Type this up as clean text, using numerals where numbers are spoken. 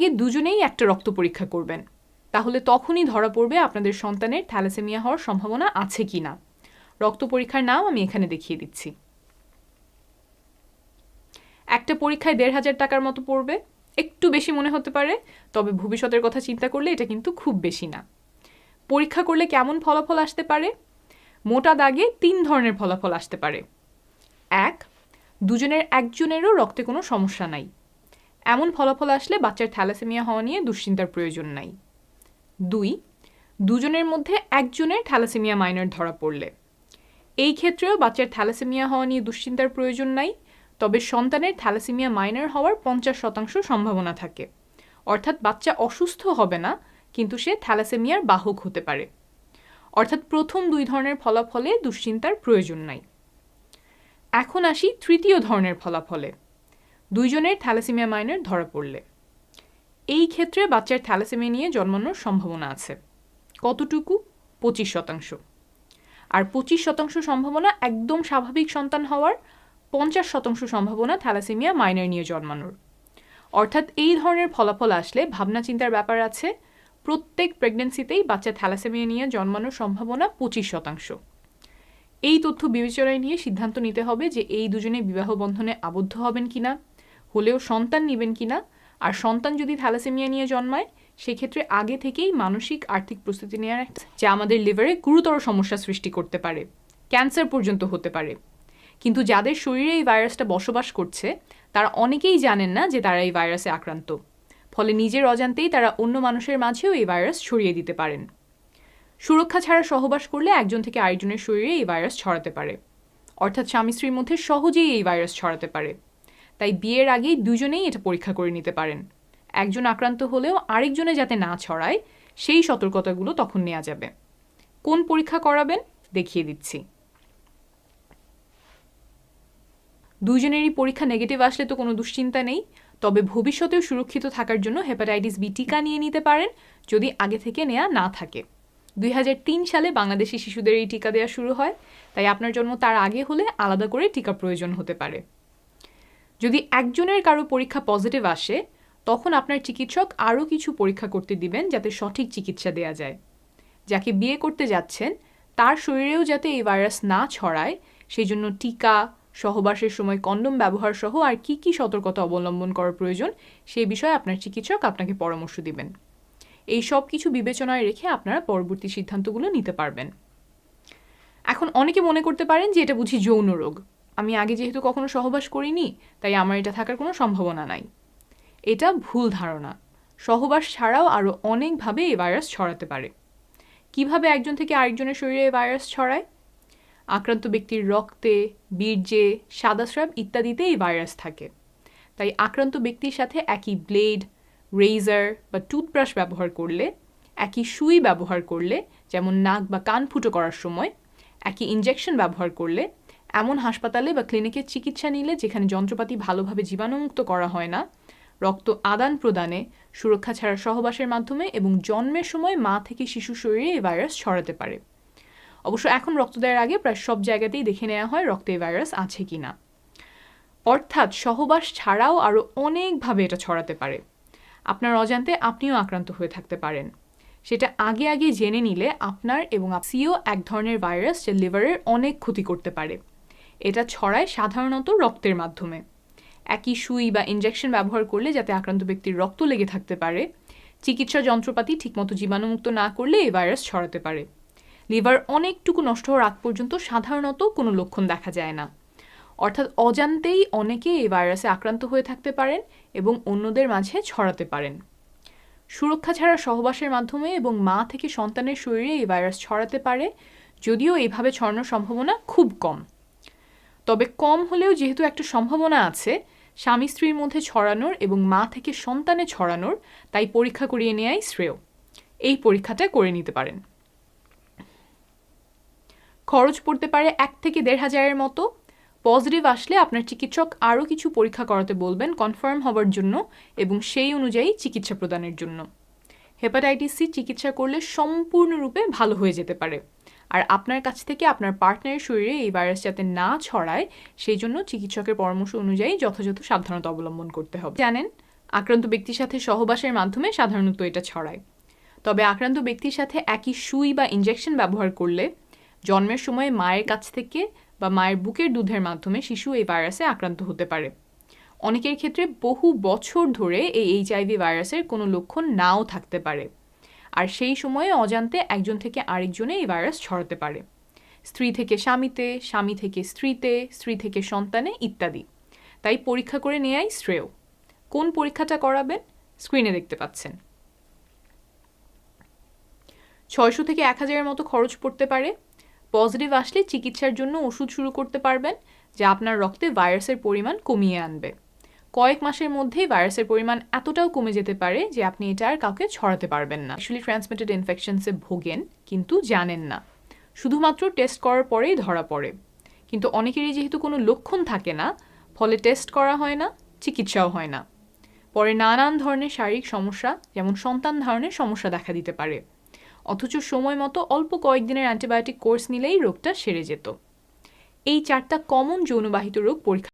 আগে দুজনেই একটা রক্ত পরীক্ষা করবেন, তাহলে তখনই ধরা পড়বে আপনাদের সন্তানের থ্যালাসেমিয়া হওয়ার সম্ভাবনা আছে কি না। রক্ত পরীক্ষার নাম আমি এখানে দেখিয়ে দিচ্ছি। একটা পরীক্ষায় ১,৫০০ টাকার মতো পড়বে। একটু বেশি মনে হতে পারে, তবে ভবিষ্যতের কথা চিন্তা করলে এটা কিন্তু খুব বেশি না। পরীক্ষা করলে কেমন ফলাফল আসতে পারে? মোটা দাগে ৩ ধরনের ফলাফল আসতে পারে। ১, দুজনের একজনেরও রক্তে কোনো সমস্যা নাই। এমন ফলাফল আসলে বাচ্চার থ্যালাসেমিয়া হওয়া নিয়ে দুশ্চিন্তার প্রয়োজন নাই। ২, দুজনের মধ্যে একজনের থ্যালাসেমিয়া মাইনর ধরা পড়লে। এই ক্ষেত্রেও বাচ্চার থ্যালাসেমিয়া হওয়া নিয়ে দুশ্চিন্তার প্রয়োজন নাই, তবে সন্তানের থ্যালাসেমিয়া মাইনর হওয়ার ৫০% সম্ভাবনা থাকে। অর্থাৎ বাচ্চা অসুস্থ হবে না, কিন্তু সে থ্যালাসেমিয়ার বাহক হতে পারে। অর্থাৎ প্রথম ২ ধরনের ফলাফলে দুশ্চিন্তার প্রয়োজন নাই। এখন আসি তৃতীয় ধরনের ফলাফলে, দুইজনের থ্যালাসেমিয়া মাইনর ধরা পড়লে। এই ক্ষেত্রে বাচ্চার থ্যালাসেমিয়া নিয়ে জন্মানোর সম্ভাবনা আছে। কতটুকু? ২৫%। আর ২৫% সম্ভাবনা একদম স্বাভাবিক সন্তান হওয়ার, ৫০% সম্ভাবনা থ্যালাসেমিয়া মাইনর নিয়ে জন্মানোর। অর্থাৎ এই ধরনের ফলাফল আসলে ভাবনা চিন্তার ব্যাপার আছে। প্রত্যেক প্রেগন্যান্সিতেই বাচ্চা থ্যালাসেমিয়া নিয়ে জন্মানোর সম্ভাবনা ২৫%। এই তথ্য বিবেচনায় নিয়ে সিদ্ধান্ত নিতে হবে যে এই দুজনে বিবাহ বন্ধনে আবদ্ধ হবেন কিনা, হলেও সন্তান নেবেন কিনা। আর সন্তান যদি থ্যালাসেমিয়া নিয়ে জন্মায়, সেক্ষেত্রে আগে থেকেই মানসিক আর্থিক প্রস্তুতি নেওয়ার, যা আমাদের লিভারে গুরুতর সমস্যা সৃষ্টি করতে পারে, ক্যান্সার পর্যন্ত হতে পারে। কিন্তু যাদের শরীরে এই ভাইরাসটা বসবাস করছে, তারা অনেকেই জানেন না যে তারা এই ভাইরাসে আক্রান্ত। ফলে নিজের অজান্তেই তারা অন্য মানুষের মাঝেও এই ভাইরাস ছড়িয়ে দিতে পারেন। সুরক্ষা ছাড়া সহবাস করলে একজন থেকে আরেকজনের শরীরে এই ভাইরাস ছড়াতে পারে। অর্থাৎ স্বামী স্ত্রীর মধ্যে সহজেই এই ভাইরাস ছড়াতে পারে। তাই বিয়ের আগেই দুজনেই এটা পরীক্ষা করে নিতে পারেন। একজন আক্রান্ত হলেও আরেকজনে যাতে না ছড়ায়, সেই সতর্কতাগুলো তখন নেওয়া যাবে। কোন পরীক্ষা করাবেন দেখিয়ে দিচ্ছি। দুজনেরই পরীক্ষা নেগেটিভ আসলে তো কোনো দুশ্চিন্তা নেই, তবে ভবিষ্যতেও সুরক্ষিত থাকার জন্য হেপাটাইটিস বি টিকা নিয়ে নিতে পারেন, যদি আগে থেকে নেওয়া না থাকে। ২০০৩ সালে বাংলাদেশি শিশুদের এই টিকা দেওয়া শুরু হয়, তাই আপনার জন্ম তার আগে হলে আলাদা করে টিকা প্রয়োজন হতে পারে। যদি একজনের কারো পরীক্ষা পজিটিভ আসে, তখন আপনার চিকিৎসক আরও কিছু পরীক্ষা করতে দিবেন যাতে সঠিক চিকিৎসা দেওয়া যায়। যাকে বিয়ে করতে যাচ্ছেন, তার শরীরেও যাতে এই ভাইরাস না ছড়ায়, সেই জন্য টিকা, সহবাসের সময় কন্ডোম ব্যবহার সহ আর কি কি সতর্কতা অবলম্বন করার প্রয়োজন, সেই বিষয়ে আপনার চিকিৎসক আপনাকে পরামর্শ দিবেন। এই সব কিছু বিবেচনায় রেখে আপনারা পরবর্তী সিদ্ধান্তগুলো নিতে পারবেন। এখন অনেকে মনে করতে পারেন যে এটা বুঝি যৌন রোগ, আমি আগে যেহেতু কখনো সহবাস করিনি, তাই আমার এটা থাকার কোনো সম্ভাবনা নাই। এটা ভুল ধারণা। সহবাস ছাড়াও আরও অনেকভাবে এই ভাইরাস ছড়াতে পারে। কিভাবে একজন থেকে আরেকজনের শরীরে এই ভাইরাস ছড়ায়? আক্রান্ত ব্যক্তির রক্তে, বীর্যে, সাদাস্রাব ইত্যাদিতে এই ভাইরাস থাকে। তাই আক্রান্ত ব্যক্তির সাথে একই ব্লেড, রেজার বা টুথব্রাশ ব্যবহার করলে, একই সুই ব্যবহার করলে, যেমন নাক বা কান ফুটো করার সময়, একই ইনজেকশন ব্যবহার করলে, এমন হাসপাতালে বা ক্লিনিকে চিকিৎসা নিলে যেখানে যন্ত্রপাতি ভালোভাবে জীবাণুমুক্ত করা হয় না, রক্ত আদান প্রদানে, সুরক্ষা ছাড়া সহবাসের মাধ্যমে এবং জন্মের সময় মা থেকে শিশু শরীরে এই ভাইরাস ছড়াতে পারে। অবশ্য এখন রক্ত দেওয়ার আগে প্রায় সব জায়গাতেই দেখে নেওয়া হয় রক্তে এই ভাইরাস আছে কি না। অর্থাৎ সহবাস ছাড়াও আরও অনেকভাবে এটা ছড়াতে পারে। আপনার অজান্তে আপনিও আক্রান্ত হয়ে থাকতে পারেন। সেটা আগে আগে জেনে নিলে আপনার এবং সিও এক ধরনের ভাইরাস যা লিভারের অনেক ক্ষতি করতে পারে। এটা ছড়ায় সাধারণত রক্তের মাধ্যমে। একই সুই বা ইনজেকশন ব্যবহার করলে যাতে আক্রান্ত ব্যক্তির রক্ত লেগে থাকতে পারে, চিকিৎসা যন্ত্রপাতি ঠিকমতো জীবাণুমুক্ত না করলে এই ভাইরাস ছড়াতে পারে। লিভার অনেকটুকু নষ্ট হওয়ার আগ পর্যন্ত সাধারণত কোনো লক্ষণ দেখা যায় না। অর্থাৎ অজান্তেই অনেকে এই ভাইরাসে আক্রান্ত হয়ে থাকতে পারেন এবং অন্যদের মাঝে ছড়াতে পারেন। সুরক্ষা ছাড়া সহবাসের মাধ্যমে এবং মা থেকে সন্তানের শরীরে এই ভাইরাস ছড়াতে পারে, যদিও এইভাবে ছড়ানোর সম্ভাবনা খুব কম। তবে কম হলেও যেহেতু একটা সম্ভাবনা আছে স্বামী স্ত্রীর মধ্যে ছড়ানোর এবং মা থেকে সন্তানে ছড়ানোর, তাই পরীক্ষা করিয়ে নেওয়াই শ্রেয়। এই পরীক্ষাটা করে নিতে পারেন। খরচ পড়তে পারে ১ থেকে ১,৫০০ মতো। পজিটিভ আসলে আপনার চিকিৎসক আরও কিছু পরীক্ষা করাতে বলবেন কনফার্ম হওয়ার জন্য এবং সেই অনুযায়ী চিকিৎসা প্রদানের জন্য। হেপাটাইটিস সি চিকিৎসা করলে সম্পূর্ণরূপে ভালো হয়ে যেতে পারে। আর আপনার কাছ থেকে আপনার পার্টনারের শরীরে এই ভাইরাস যাতে না ছড়ায়, সেই জন্য চিকিৎসকের পরামর্শ অনুযায়ী যথাযথ সাবধানতা অবলম্বন করতে হবে। জানেন, আক্রান্ত ব্যক্তির সাথে সহবাসের মাধ্যমে সাধারণত এটা ছড়ায়। তবে আক্রান্ত ব্যক্তির সাথে একই সুই বা ইনজেকশন ব্যবহার করলে জন্মের সময় মায়ের কাছ থেকে বা মায়ের বুকের দুধের মাধ্যমে শিশু এই ভাইরাসে আক্রান্ত হতে পারে। অনেকের ক্ষেত্রে বহু বছর ধরে এই এইচআইভি ভাইরাসের কোনো লক্ষণ নাও থাকতে পারে, আর সেই সময়ে অজান্তে একজন থেকে আরেকজনে এই ভাইরাস ছড়াতে পারে, স্ত্রী থেকে স্বামীতে, স্বামী থেকে স্ত্রীতে, স্ত্রী থেকে সন্তানে ইত্যাদি। তাই পরীক্ষা করে নেয়াই শ্রেয়। কোন পরীক্ষাটা করাবেন স্ক্রিনে দেখতে পাচ্ছেন। 600 থেকে 1000-এর মতো খরচ পড়তে পারে। পজিটিভ আসলে চিকিৎসার জন্য ওষুধ শুরু করতে পারবেন, যা আপনার রক্তে ভাইরাসের পরিমাণ কমিয়ে আনবে। কয়েক মাসের মধ্যেই ভাইরাসের পরিমাণ এতটাও কমে যেতে পারে যে আপনি এটা আর কাউকে ছড়াতে পারবেন না। সেক্সুয়ালি ট্রান্সমিটেড ইনফেকশনসে ভোগেন কিন্তু জানেন না, শুধুমাত্র টেস্ট করার পরেই ধরা পড়ে। কিন্তু অনেকেরই যেহেতু কোনো লক্ষণ থাকে না, ফলে টেস্ট করা হয় না, চিকিৎসাও হয় না। পরে নানান ধরনের শারীরিক সমস্যা যেমন সন্তান ধারণের সমস্যা দেখা দিতে পারে, অথচ সময় মতো অল্প কয়েকদিনের অ্যান্টিবায়োটিক কোর্স নিলেই রোগটা সেরে যেত। এই 4টা কমন যৌনবাহিত রোগ পরীক্ষা